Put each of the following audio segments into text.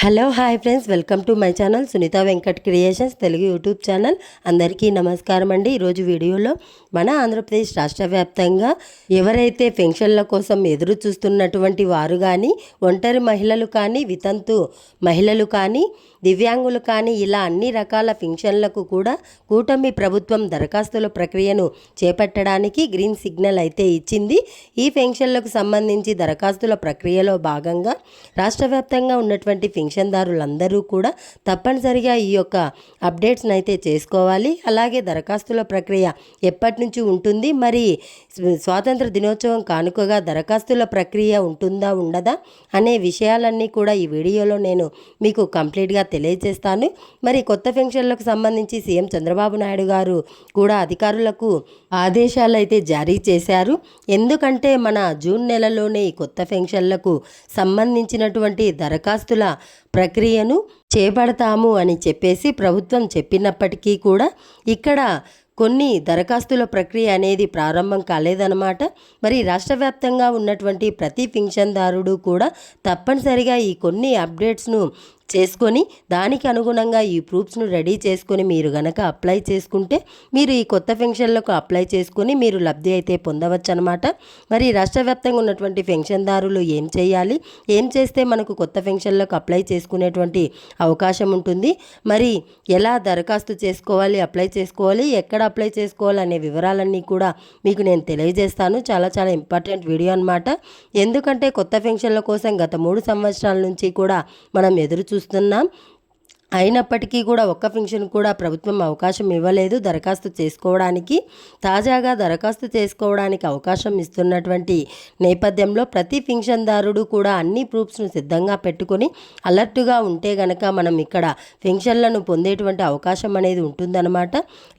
Hello hi friends, welcome to my channel Sunitha Venkat creations Telugu YouTube channel. అందరికీ నమస్కారం అండి. ఈరోజు వీడియోలో మన ఆంధ్రప్రదేశ్ రాష్ట్ర వ్యాప్తంగా ఎవరైతే పెన్షన్ల కోసం ఎదురు చూస్తున్నటువంటి వారు కానీ, ఒంటరి మహిళలు కానీ, వితంతు మహిళలు కానీ, దివ్యాంగులు కానీ, ఇలా అన్ని రకాల పెన్షన్లకు కూడా కూటమి ప్రభుత్వం దరఖాస్తుల ప్రక్రియను చేపట్టడానికి గ్రీన్ సిగ్నల్ అయితే ఇచ్చింది. ఈ పెన్షన్లకు సంబంధించి దరఖాస్తుల ప్రక్రియలో భాగంగా రాష్ట్ర వ్యాప్తంగా ఉన్నటువంటి పెన్షన్దారులందరూ కూడా తప్పనిసరిగా ఈ యొక్క అప్డేట్స్ని అయితే చేసుకోవాలి. అలాగే దరఖాస్తుల ప్రక్రియ ఎప్పటి నుంచి ఉంటుంది, మరి స్వాతంత్ర దినోత్సవం కానుకగా దరఖాస్తుల ప్రక్రియ ఉంటుందా ఉండదా అనే విషయాలన్నీ కూడా ఈ వీడియోలో నేను మీకు కంప్లీట్గా తెలియజేస్తాను. మరి కొత్త పెన్షన్లకు సంబంధించి సీఎం చంద్రబాబు నాయుడు గారు కూడా అధికారులకు ఆదేశాలు అయితే జారీ చేశారు. ఎందుకంటే మన జూన్ నెలలోనే ఈ కొత్త పెన్షన్లకు సంబంధించినటువంటి దరఖాస్తుల ప్రక్రియను చేపడతాము అని చెప్పేసి ప్రభుత్వం చెప్పినప్పటికీ కూడా ఇక్కడ కొన్ని దరఖాస్తుల ప్రక్రియ అనేది ప్రారంభం కాలేదన్నమాట. మరి రాష్ట్ర వ్యాప్తంగా ఉన్నటువంటి ప్రతి పెన్షన్దారుడు కూడా తప్పనిసరిగా ఈ కొన్ని అప్డేట్స్ను చేసుకొని దానికి అనుగుణంగా ఈ ప్రూఫ్స్ను రెడీ చేసుకొని మీరు గనక అప్లై చేసుకుంటే మీరు ఈ కొత్త పెన్షన్లకు అప్లై చేసుకొని మీరు లబ్ధి అయితే పొందవచ్చు అనమాట. మరి రాష్ట్ర వ్యాప్తంగా ఉన్నటువంటి పెన్షన్దారులు ఏం చేయాలి, ఏం చేస్తే మనకు కొత్త పెన్షన్లకు అప్లై చేసుకునేటువంటి అవకాశం ఉంటుంది, మరి ఎలా దరఖాస్తు చేసుకోవాలి, అప్లై చేసుకోవాలి, ఎక్కడ అప్లై చేసుకోవాలి అనే వివరాలన్నీ కూడా మీకు నేను తెలియజేస్తాను. చాలా చాలా ఇంపార్టెంట్ వీడియో అనమాట. ఎందుకంటే కొత్త పెన్షన్ల కోసం గత 3 సంవత్సరాల నుంచి కూడా మనం ఎదురు చూస్తున్నాం. అయినప్పటికీ కూడా ఒక్క పెన్షన్ కూడా ప్రభుత్వం అవకాశం ఇవ్వలేదు దరఖాస్తు చేసుకోవడానికి. తాజాగా దరఖాస్తు చేసుకోవడానికి అవకాశం ఇస్తున్నటువంటి నేపథ్యంలో ప్రతి పెన్షన్దారుడు కూడా అన్ని ప్రూఫ్స్ను సిద్ధంగా పెట్టుకొని అలర్ట్గా ఉంటే గనక మనం ఇక్కడ పెన్షన్లను పొందేటువంటి అవకాశం అనేది ఉంటుందన్నమాట.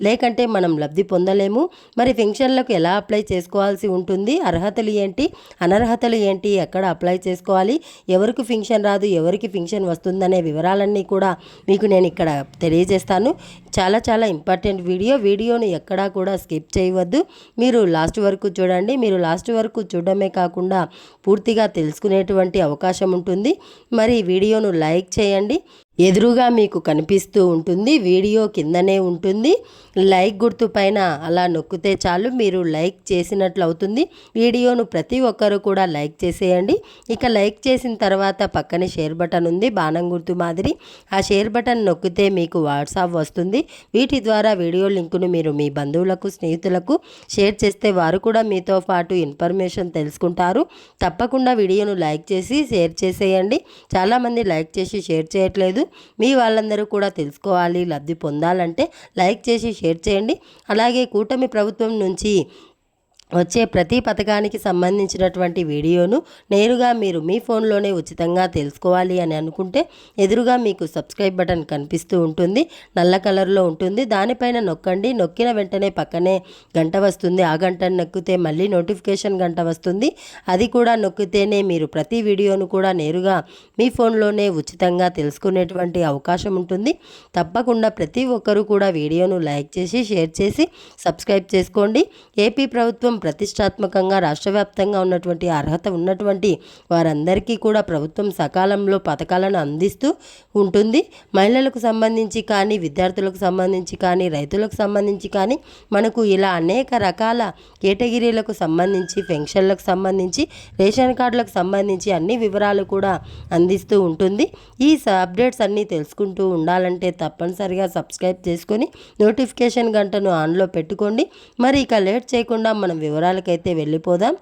లేకంటే మనం లబ్ధి పొందలేము. మరి పెన్షన్లకు ఎలా అప్లై చేసుకోవాల్సి ఉంటుంది, అర్హతలు ఏంటి, అనర్హతలు ఏంటి, ఎక్కడ అప్లై చేసుకోవాలి, ఎవరికి పెన్షన్ రాదు, ఎవరికి పెన్షన్ వస్తుందనే వివరాలన్నీ కూడా మీకు నేను ఇక్కడ తెలియజేస్తాను. చాలా చాలా ఇంపార్టెంట్ వీడియోను ఎక్కడా కూడా స్కిప్ చేయవద్దు. మీరు లాస్ట్ వరకు చూడండి. మీరు లాస్ట్ వరకు చూడడమే కాకుండా పూర్తిగా తెలుసుకునేటువంటి అవకాశం ఉంటుంది. మరి వీడియోను లైక్ చేయండి. ఎదురుగా మీకు కనిపిస్తూ ఉంటుంది, వీడియో కిందనే ఉంటుంది. లైక్ గుర్తు పైన అలా నొక్కితే చాలు, మీరు లైక్ చేసినట్లు అవుతుంది. వీడియోను ప్రతి ఒక్కరు కూడా లైక్ చేసేయండి. ఇక లైక్ చేసిన తర్వాత పక్కనే షేర్ బటన్ ఉంది, బాణం గుర్తు మాదిరి. ఆ షేర్ బటన్ నొక్కితే మీకు వాట్సాప్ వస్తుంది. వీటి ద్వారా వీడియో లింకును మీరు మీ బంధువులకు, స్నేహితులకు షేర్ చేస్తే వారు కూడా మీతో పాటు ఇన్ఫర్మేషన్ తెలుసుకుంటారు. తప్పకుండా వీడియోను లైక్ చేసి షేర్ చేసేయండి. చాలామంది లైక్ చేసి షేర్ చేయట్లేదు. మీ వాళ్ళందరూ కూడా తెలుసుకోవాలి, లబ్ధి పొందాలంటే లైక్ చేసి షేర్ చేయండి. అలాగే కూటమి ప్రభుత్వం నుంచి వచ్చే ప్రతి పథకానికి సంబంధించినటువంటి వీడియోను నేరుగా మీరు మీ ఫోన్లోనే ఉచితంగా తెలుసుకోవాలి అని అనుకుంటే ఎదురుగా మీకు సబ్స్క్రైబ్ బటన్ కనిపిస్తూ ఉంటుంది, నల్ల కలర్లో ఉంటుంది. దానిపైన నొక్కండి. నొక్కిన వెంటనే పక్కనే గంట వస్తుంది. ఆ గంటను నొక్కితే మళ్ళీ నోటిఫికేషన్ గంట వస్తుంది. అది కూడా నొక్కితేనే మీరు ప్రతి వీడియోను కూడా నేరుగా మీ ఫోన్లోనే ఉచితంగా తెలుసుకునేటువంటి అవకాశం ఉంటుంది. తప్పకుండా ప్రతి ఒక్కరూ కూడా వీడియోను లైక్ చేసి షేర్ చేసి సబ్స్క్రైబ్ చేసుకోండి. ఏపీ ప్రభుత్వం ప్రతిష్టాత్మకంగా రాష్ట్ర వ్యాప్తంగా ఉన్నటువంటి అర్హత ఉన్నటువంటి వారందరికీ కూడా ప్రభుత్వం సకాలంలో పథకాలను అందిస్తూ ఉంటుంది. మహిళలకు సంబంధించి కానీ, విద్యార్థులకు సంబంధించి కానీ, రైతులకు సంబంధించి కానీ, మనకు ఇలా అనేక రకాల కేటగిరీలకు సంబంధించి, పెన్షన్లకు సంబంధించి, రేషన్ కార్డులకు సంబంధించి అన్ని వివరాలు కూడా అందిస్తూ ఉంటుంది. ఈ అప్డేట్స్ అన్నీ తెలుసుకుంటూ ఉండాలంటే తప్పనిసరిగా సబ్స్క్రైబ్ చేసుకొని నోటిఫికేషన్ గంటను ఆన్లో పెట్టుకోండి. మరి ఇక లేట్ చేయకుండా మనం వివరాలకైతే వెళ్ళిపోదాం.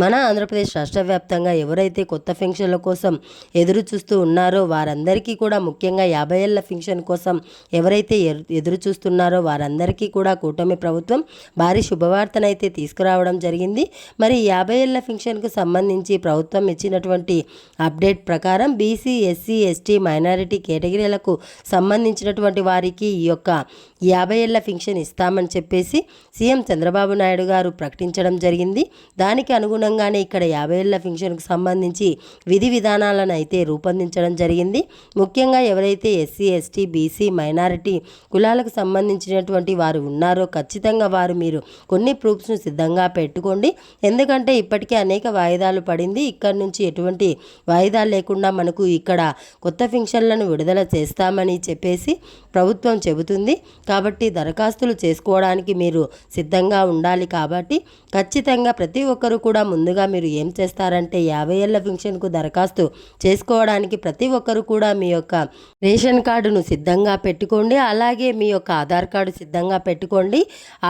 మన ఆంధ్రప్రదేశ్ రాష్ట్ర వ్యాప్తంగా ఎవరైతే కొత్త పెన్షన్ల కోసం ఎదురు చూస్తూ ఉన్నారో వారందరికీ కూడా, ముఖ్యంగా 50 ఏళ్ల పెన్షన్ కోసం ఎవరైతే ఎదురు చూస్తున్నారో వారందరికీ కూడా కూటమి ప్రభుత్వం భారీ శుభవార్తనైతే తీసుకురావడం జరిగింది. మరి 50 ఏళ్ల పెన్షన్కు సంబంధించి ప్రభుత్వం ఇచ్చినటువంటి అప్డేట్ ప్రకారం బీసీ, ఎస్సీ, ఎస్టీ, మైనారిటీ కేటగిరీలకు సంబంధించినటువంటి వారికి ఈ యొక్క 50 ఏళ్ల పెన్షన్ ఇస్తామని చెప్పేసి సీఎం చంద్రబాబు నాయుడు గారు ప్రకటించడం జరిగింది. దానికి అనుగుణంగా అనుగుణంగానే ఇక్కడ 50 ఏళ్ల పెన్షన్కు సంబంధించి విధి విధానాలను అయితే రూపొందించడం జరిగింది. ముఖ్యంగా ఎవరైతే ఎస్సీ, ఎస్టీ, బీసీ, మైనారిటీ కులాలకు సంబంధించినటువంటి వారు ఉన్నారో ఖచ్చితంగా మీరు కొన్ని ప్రూఫ్స్ను సిద్ధంగా పెట్టుకోండి. ఎందుకంటే ఇప్పటికే అనేక వాయిదాలు పడింది. ఇక్కడ నుంచి ఎటువంటి వాయిదాలు లేకుండా మనకు ఇక్కడ కొత్త పెన్షన్లను విడుదల చేస్తామని చెప్పేసి ప్రభుత్వం చెబుతుంది. కాబట్టి దరఖాస్తులు చేసుకోవడానికి మీరు సిద్ధంగా ఉండాలి. కాబట్టి ఖచ్చితంగా ప్రతి ఒక్కరు కూడా ముందుగా మీరు ఏం చేస్తారంటే 50 ఏళ్ల పెన్షన్కు దరఖాస్తు చేసుకోవడానికి ప్రతి ఒక్కరు కూడా మీ యొక్క రేషన్ కార్డును సిద్ధంగా పెట్టుకోండి. అలాగే మీ యొక్క ఆధార్ కార్డు సిద్ధంగా పెట్టుకోండి.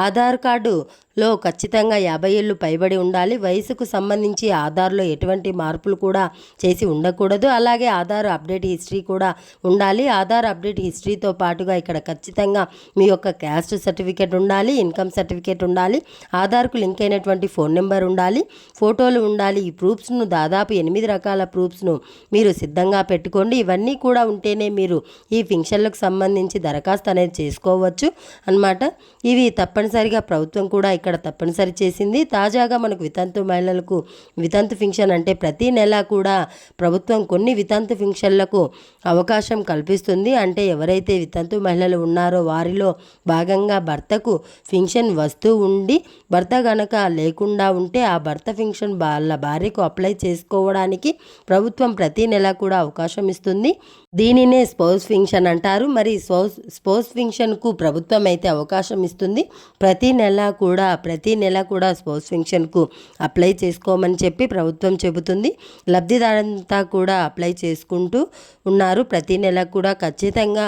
ఆధార్ కార్డులో ఖచ్చితంగా 50 ఏళ్ళు పైబడి ఉండాలి. వయసుకు సంబంధించి ఆధార్లో ఎటువంటి మార్పులు కూడా చేసి ఉండకూడదు. అలాగే ఆధార్ అప్డేట్ హిస్టరీ కూడా ఉండాలి. ఆధార్ అప్డేట్ హిస్టరీతో పాటుగా ఇక్కడ ఖచ్చితంగా మీ యొక్క క్యాస్ట్ సర్టిఫికేట్ ఉండాలి, ఇన్కమ్ సర్టిఫికేట్ ఉండాలి, ఆధార్కు లింక్ అయినటువంటి ఫోన్ నెంబర్ ఉండాలి, ఫోటోలు ఉండాలి. ఈ ప్రూఫ్స్ను దాదాపు 8 రకాల ప్రూఫ్స్ను మీరు సిద్ధంగా పెట్టుకోండి. ఇవన్నీ కూడా ఉంటేనే మీరు ఈ పెన్షన్లకు సంబంధించి దరఖాస్తు అనేది చేసుకోవచ్చు అన్నమాట. ఇవి తప్పనిసరిగా ప్రభుత్వం కూడా ఇక్కడ తప్పనిసరి చేసింది. తాజాగా మనకు వితంతు మహిళలకు వితంతు పెన్షన్ అంటే ప్రతి నెల కూడా ప్రభుత్వం కొన్ని వితంతు పెన్షన్లకు అవకాశం కల్పిస్తుంది. అంటే ఎవరైతే వితంతు మహిళలు ఉన్నారో వారిలో భాగంగా భర్తకు పెన్షన్ వస్తూ ఉండి భర్త గనక లేకుండా ఉంటే ఆ భర్త పెన్షన్ వాళ్ళ భార్యకు అప్లై చేసుకోవడానికి ప్రభుత్వం ప్రతి నెల కూడా అవకాశం ఇస్తుంది. దీనినే స్పౌస్ పెన్షన్ అంటారు. మరి స్పౌస్ పెన్షన్కు ప్రభుత్వం అయితే అవకాశం ఇస్తుంది. ప్రతి నెల కూడా స్పౌస్ పెన్షన్కు అప్లై చేసుకోమని చెప్పి ప్రభుత్వం చెబుతుంది. లబ్ధిదారులంతా కూడా అప్లై చేసుకుంటూ ఉన్నారు. ప్రతి నెల కూడా ఖచ్చితంగా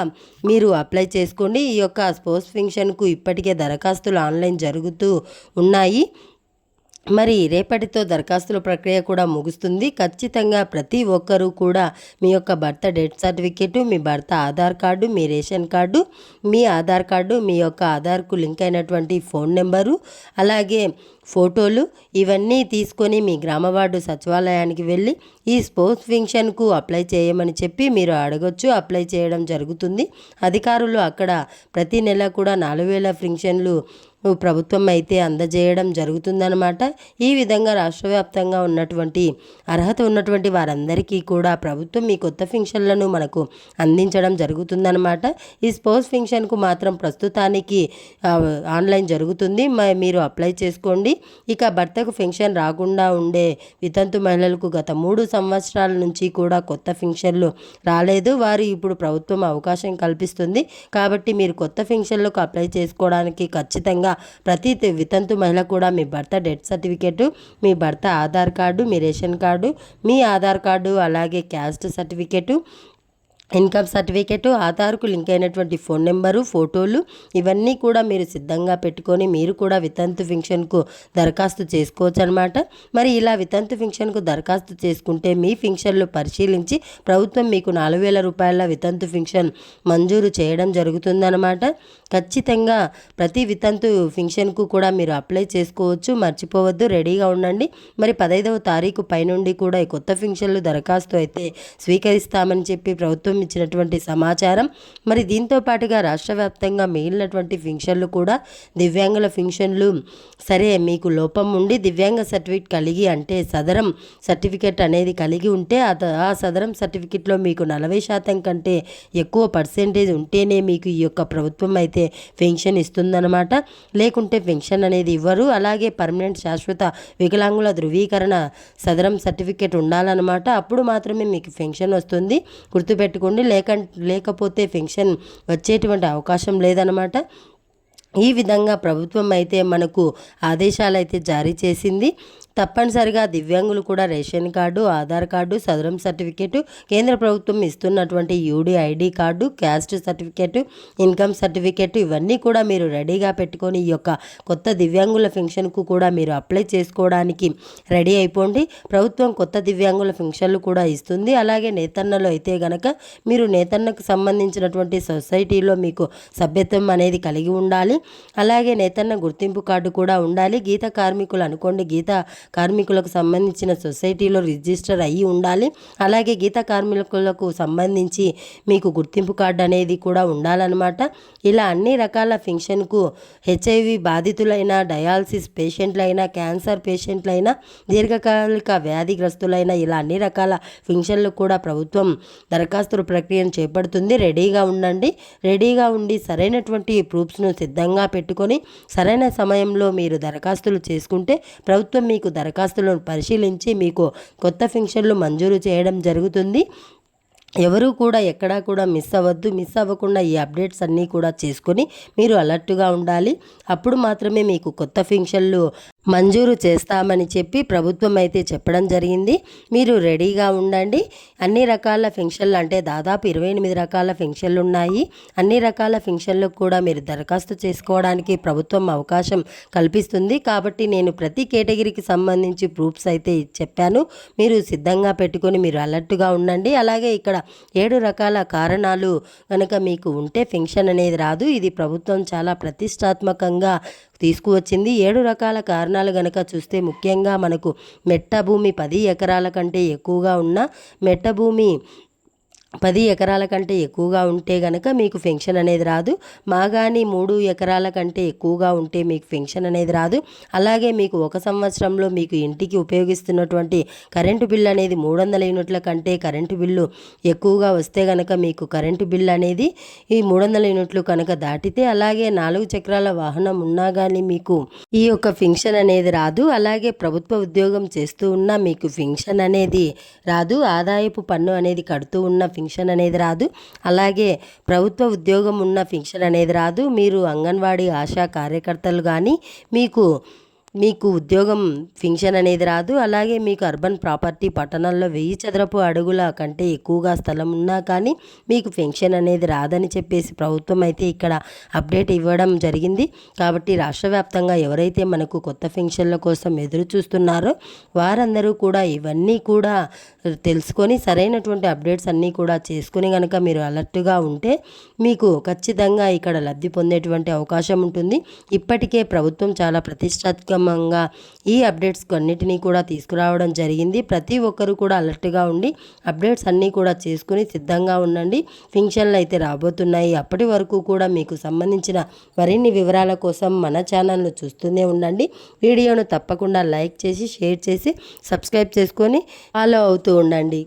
మీరు అప్లై చేసుకోండి. ఈ యొక్క స్పౌస్ పెన్షన్కు ఇప్పటికే దరఖాస్తులు ఆన్లైన్ జరుగుతూ ఉన్నాయి. మరి రేపటితో దరఖాస్తుల ప్రక్రియ కూడా ముగుస్తుంది. ఖచ్చితంగా ప్రతి ఒక్కరూ కూడా మీ యొక్క భర్త డెత్ సర్టిఫికేటు, మీ భర్త ఆధార్ కార్డు, మీ రేషన్ కార్డు, మీ ఆధార్ కార్డు, మీ యొక్క ఆధార్కు లింక్ అయినటువంటి ఫోన్ నెంబరు, అలాగే ఫోటోలు ఇవన్నీ తీసుకొని మీ గ్రామ వార్డు సచివాలయానికి వెళ్ళి ఈ స్పౌస్ పెన్షన్కు అప్లై చేయమని చెప్పి మీరు అడగొచ్చు. అప్లై చేయడం జరుగుతుంది. అధికారులు అక్కడ ప్రతి నెల కూడా 4000 పెన్షన్లు ప్రభుత్వం అయితే అందజేయడం జరుగుతుందన్నమాట. ఈ విధంగా రాష్ట్ర వ్యాప్తంగా ఉన్నటువంటి అర్హత ఉన్నటువంటి వారందరికీ కూడా ప్రభుత్వం ఈ కొత్త పెన్షన్లను మనకు అందించడం జరుగుతుందన్నమాట. ఈ స్పౌస్ పెన్షన్కు మాత్రం ప్రస్తుతానికి ఆన్లైన్ జరుగుతుంది. మీరు అప్లై చేసుకోండి. ఇక భర్తకు పెన్షన్ రాకుండా ఉండే వితంతు మహిళలకు గత 3 సంవత్సరాల నుంచి కూడా కొత్త పెన్షన్లు రాలేదు. వారు ఇప్పుడు ప్రభుత్వం అవకాశం కల్పిస్తుంది. కాబట్టి మీరు కొత్త పెన్షన్లకు అప్లై చేసుకోవడానికి ఖచ్చితంగా ప్రతి వితంతు మహిళ కూడా మీ భర్త డెత్ సర్టిఫికేటు, మీ భర్త ఆధార్ కార్డు, మీ రేషన్ కార్డు, మీ ఆధార్ కార్డు, అలాగే క్యాస్ట్ సర్టిఫికేటు, ఇన్కమ్ సర్టిఫికేటు, ఆధార్కు లింక్ అయినటువంటి ఫోన్ నెంబరు, ఫోటోలు ఇవన్నీ కూడా మీరు సిద్ధంగా పెట్టుకొని మీరు కూడా వితంతు పెన్షన్కు దరఖాస్తు చేసుకోవచ్చు అనమాట. మరి ఇలా వితంతు పెన్షన్కు దరఖాస్తు చేసుకుంటే మీ పెన్షన్లు పరిశీలించి ప్రభుత్వం మీకు 4000 రూపాయల వితంతు పెన్షన్ మంజూరు చేయడం జరుగుతుందన్నమాట. ఖచ్చితంగా ప్రతి వితంతు పెన్షన్కు కూడా మీరు అప్లై చేసుకోవచ్చు. మర్చిపోవద్దు, రెడీగా ఉండండి. మరి 15వ తారీఖు పైనుండి కూడా ఈ కొత్త పెన్షన్లు దరఖాస్తు అయితే స్వీకరిస్తామని చెప్పి ప్రభుత్వం ఇచ్చినటువంటి సమాచారం. మరి దీంతో పాటుగా రాష్ట్ర వ్యాప్తంగా మిగిలినటువంటి పెన్షన్లు కూడా దివ్యాంగుల పెన్షన్లు సరే మీకు లోపం ఉండి దివ్యాంగ సర్టిఫికేట్ కలిగి అంటే సదరం సర్టిఫికేట్ అనేది కలిగి ఉంటే ఆ సదరం సర్టిఫికేట్లో మీకు 40% కంటే ఎక్కువ పర్సెంటేజ్ ఉంటేనే మీకు ఈ యొక్క ప్రభుత్వం అయితే పెన్షన్ ఇస్తుందన్నమాట. లేకుంటే పెన్షన్ అనేది ఇవ్వరు. అలాగే పర్మనెంట్ శాశ్వత వికలాంగుల ధృవీకరణ సదరం సర్టిఫికేట్ ఉండాలన్నమాట. అప్పుడు మాత్రమే మీకు పెన్షన్ వస్తుంది. గుర్తుపెట్టుకోండి. లేకపోతే పెన్షన్ వచ్చేటువంటి అవకాశం లేదన్నమాట. ఈ విధంగా ప్రభుత్వం అయితే మనకు ఆదేశాలు అయితే జారీ చేసింది. తప్పనిసరిగా దివ్యాంగులు కూడా రేషన్ కార్డు, ఆధార్ కార్డు, సదరం సర్టిఫికేటు, కేంద్ర ప్రభుత్వం ఇస్తున్నటువంటి UDID card, caste certificate, income certificate ఇవన్నీ కూడా మీరు రెడీగా పెట్టుకొని ఈ యొక్క కొత్త దివ్యాంగుల పెన్షన్కు కూడా మీరు అప్లై చేసుకోవడానికి రెడీ అయిపోండి. ప్రభుత్వం కొత్త దివ్యాంగుల పెన్షన్లు కూడా ఇస్తుంది. అలాగే నేతన్నలో అయితే గనక మీరు నేతన్నకు సంబంధించినటువంటి సొసైటీలో మీకు సభ్యత్వం అనేది కలిగి ఉండాలి. అలాగే నేతన్న గుర్తింపు కార్డు కూడా ఉండాలి. గీత కార్మికులు అనుకోండి, గీత కార్మికులకు సంబంధించిన సొసైటీలో రిజిస్టర్ అయ్యి ఉండాలి. అలాగే గీత కార్మికులకు సంబంధించి మీకు గుర్తింపు కార్డు అనేది కూడా ఉండాలన్నమాట. ఇలా అన్ని రకాల పెన్షన్కు హెచ్ఐవి బాధితులైన, డయాలసిస్ పేషెంట్లైనా, క్యాన్సర్ పేషెంట్లైనా, దీర్ఘకాలిక వ్యాధిగ్రస్తులైన ఇలా అన్ని రకాల పెన్షన్లు కూడా ప్రభుత్వం దరఖాస్తుల ప్రక్రియను చేపడుతుంది. రెడీగా ఉండండి. రెడీగా ఉండి సరైనటువంటి ప్రూఫ్స్ను సిద్ధంగా పెట్టుకొని సరైన సమయంలో మీరు దరఖాస్తులు చేసుకుంటే ప్రభుత్వం మీకు దరఖాస్తులను పరిశీలించి మీకు కొత్త పెన్షన్లు మంజూరు చేయడం జరుగుతుంది. ఎవరు కూడా ఎక్కడా కూడా మిస్ అవ్వద్దు. మిస్ అవ్వకుండా ఈ అప్డేట్స్ అన్నీ కూడా చేసుకొని మీరు అలర్ట్గా ఉండాలి. అప్పుడు మాత్రమే మీకు కొత్త పెన్షన్లు మంజూరు చేస్తామని చెప్పి ప్రభుత్వం అయితే చెప్పడం జరిగింది. మీరు రెడీగా ఉండండి. అన్ని రకాల పెన్షన్లు అంటే దాదాపు 28 రకాల పెన్షన్లు ఉన్నాయి. అన్ని రకాల పెన్షన్లకు కూడా మీరు దరఖాస్తు చేసుకోవడానికి ప్రభుత్వం అవకాశం కల్పిస్తుంది. కాబట్టి నేను ప్రతి కేటగిరీకి సంబంధించి ప్రూఫ్స్ అయితే చెప్పాను. మీరు సిద్ధంగా పెట్టుకొని మీరు అలర్ట్గా ఉండండి. అలాగే ఇక్కడ 7 రకాల కారణాలు కనుక మీకు ఉంటే పెన్షన్ అనేది రాదు. ఇది ప్రభుత్వం చాలా ప్రతిష్టాత్మకంగా తీసుకువచ్చింది. 7 రకాల కారణాలు గనక చూస్తే ముఖ్యంగా మనకు మెట్ట భూమి 10 ఎకరాల కంటే ఎక్కువగా ఉన్న, మెట్ట భూమి 10 ఎకరాల కంటే ఎక్కువగా ఉంటే గనక మీకు పెన్షన్ అనేది రాదు. మాగాని 3 ఎకరాల కంటే ఎక్కువగా ఉంటే మీకు పెన్షన్ అనేది రాదు. అలాగే మీకు 1 సంవత్సరంలో మీకు ఇంటికి ఉపయోగిస్తున్నటువంటి కరెంటు బిల్లు అనేది 300 యూనిట్ల కంటే కరెంటు బిల్లు ఎక్కువగా వస్తే గనక మీకు కరెంటు బిల్లు అనేది ఈ 300 యూనిట్లు కనుక దాటితే, అలాగే 4 చక్రాల వాహనం ఉన్నా కానీ మీకు ఈ యొక్క పెన్షన్ అనేది రాదు. అలాగే ప్రభుత్వ ఉద్యోగం చేస్తూ ఉన్నా మీకు పెన్షన్ అనేది రాదు. ఆదాయపు పన్ను అనేది కడుతూ ఉన్న పెన్షన్ అనేది రాదు. అలాగే ప్రభుత్వ ఉద్యోగం ఉన్న పెన్షన్ అనేది రాదు. మీరు అంగన్వాడీ ఆశా కార్యకర్తలు కానీ మీకు ఉద్యోగం పెన్షన్ అనేది రాదు. అలాగే మీకు అర్బన్ ప్రాపర్టీ పట్టణాల్లో 1000 చదరపు అడుగుల కంటే ఎక్కువగా స్థలం ఉన్నా కానీ మీకు పెన్షన్ అనేది రాదని చెప్పేసి ప్రభుత్వం అయితే ఇక్కడ అప్డేట్ ఇవ్వడం జరిగింది. కాబట్టి రాష్ట్ర వ్యాప్తంగా ఎవరైతే మనకు కొత్త పెన్షన్ల కోసం ఎదురు చూస్తున్నారో వారందరూ కూడా ఇవన్నీ కూడా తెలుసుకొని సరైనటువంటి అప్డేట్స్ అన్నీ కూడా చేసుకుని కనుక మీరు అలర్ట్గా ఉంటే మీకు ఖచ్చితంగా ఇక్కడ లబ్ధి పొందేటువంటి అవకాశం ఉంటుంది. ఇప్పటికే ప్రభుత్వం చాలా ప్రతిష్టాత్మకంగా ఈ అప్డేట్స్ అన్నిటినీ కూడా తీసుకురావడం జరిగింది. ప్రతి ఒక్కరు కూడా అలర్ట్గా ఉండి అప్డేట్స్ అన్నీ కూడా చేసుకుని సిద్ధంగా ఉండండి. పెన్షన్లు అయితే రాబోతున్నాయి. అప్పటి వరకు కూడా మీకు సంబంధించిన మరిన్ని వివరాల కోసం మన ఛానల్ను చూస్తూనే ఉండండి. వీడియోను తప్పకుండా లైక్ చేసి, షేర్ చేసి, సబ్స్క్రైబ్ చేసుకొని ఫాలో అవుతూ ఉండండి.